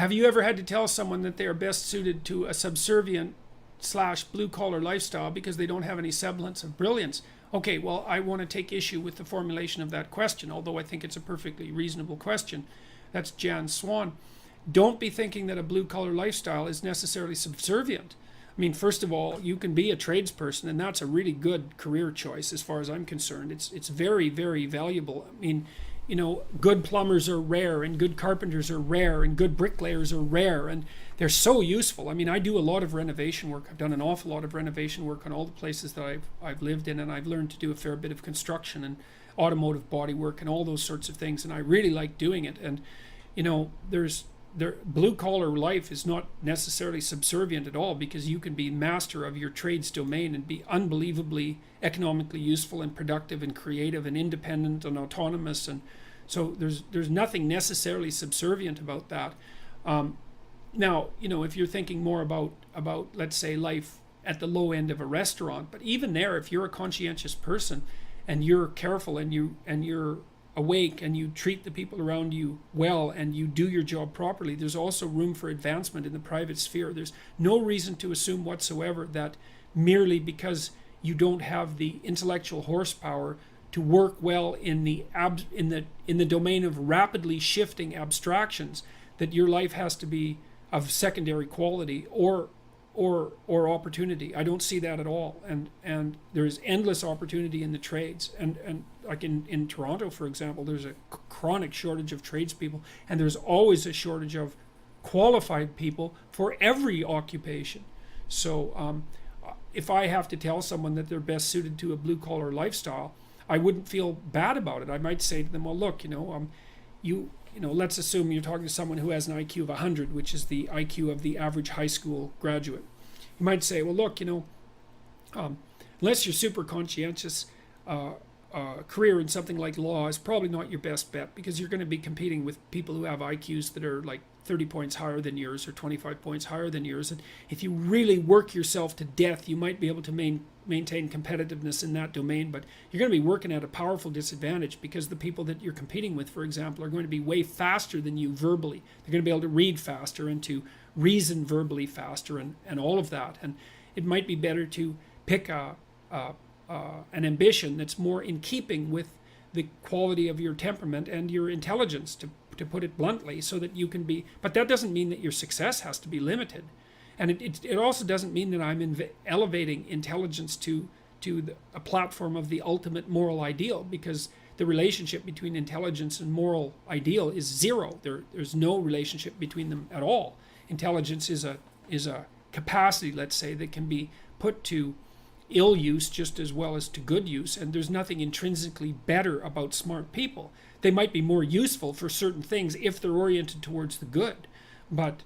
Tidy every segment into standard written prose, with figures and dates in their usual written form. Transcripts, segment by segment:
Have you ever had to tell someone that they are best suited to a subservient / blue collar lifestyle because they don't have any semblance of brilliance? Okay, well, I want to take issue with the formulation of that question, although I think it's a perfectly reasonable question. That's Jan Swan. Don't be thinking that a blue collar lifestyle is necessarily subservient. I mean, first of all, you can be a tradesperson, and that's a really good career choice as far as I'm concerned. It's very, very valuable. I mean, you know, good plumbers are rare, and good carpenters are rare, and good bricklayers are rare, and they're so useful. I mean, I do a lot of renovation work. I've done an awful lot of renovation work on all the places that I've lived in, and I've learned to do a fair bit of construction and automotive body work and all those sorts of things, and I really like doing it. And, you know, blue collar life is not necessarily subservient at all, because you can be master of your trade's domain and be unbelievably economically useful and productive and creative and independent and autonomous. And so there's nothing necessarily subservient about that. Now, you know, if you're thinking more about let's say life at the low end of a restaurant, but even there, if you're a conscientious person and you're careful and you're awake and you treat the people around you well and you do your job properly, there's also room for advancement in the private sphere. There's no reason to assume whatsoever that merely because you don't have the intellectual horsepower to work well in the domain of rapidly shifting abstractions, that your life has to be of secondary quality or opportunity. I don't see that at all. And there's endless opportunity in the trades. And like in Toronto, for example, there's a chronic shortage of tradespeople, and there's always a shortage of qualified people for every occupation. So if I have to tell someone that they're best suited to a blue collar lifestyle, I wouldn't feel bad about it. I might say to them, well, look, let's assume you're talking to someone who has an IQ of 100, which is the IQ of the average high school graduate. You might say, well, look, unless you're super conscientious, career in something like law is probably not your best bet, because you're going to be competing with people who have IQs that are like 30 points higher than yours or 25 points higher than yours. And if you really work yourself to death, you might be able to maintain competitiveness in that domain, but you're going to be working at a powerful disadvantage, because the people that you're competing with, for example, are going to be way faster than you verbally. They're going to be able to read faster and to reason verbally faster and all of that. And it might be better to pick an ambition that's more in keeping with the quality of your temperament and your intelligence, to put it bluntly, so that you can be, but that doesn't mean that your success has to be limited. And it also doesn't mean that I'm elevating intelligence to a platform of the ultimate moral ideal, because the relationship between intelligence and moral ideal is zero. There's no relationship between them at all. Intelligence is a capacity, let's say, that can be put to ill use just as well as to good use, and there's nothing intrinsically better about smart people. They might be more useful for certain things if they're oriented towards the good, but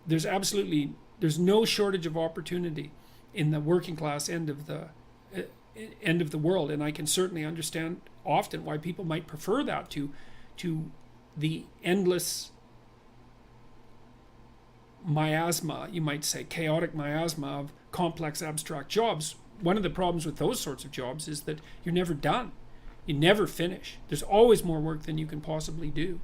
there's no shortage of opportunity in the working class end of the world, and I can certainly understand often why people might prefer that to the endless miasma, you might say, chaotic miasma of complex abstract jobs. One of the problems with those sorts of jobs is that you're never done. You never finish. There's always more work than you can possibly do.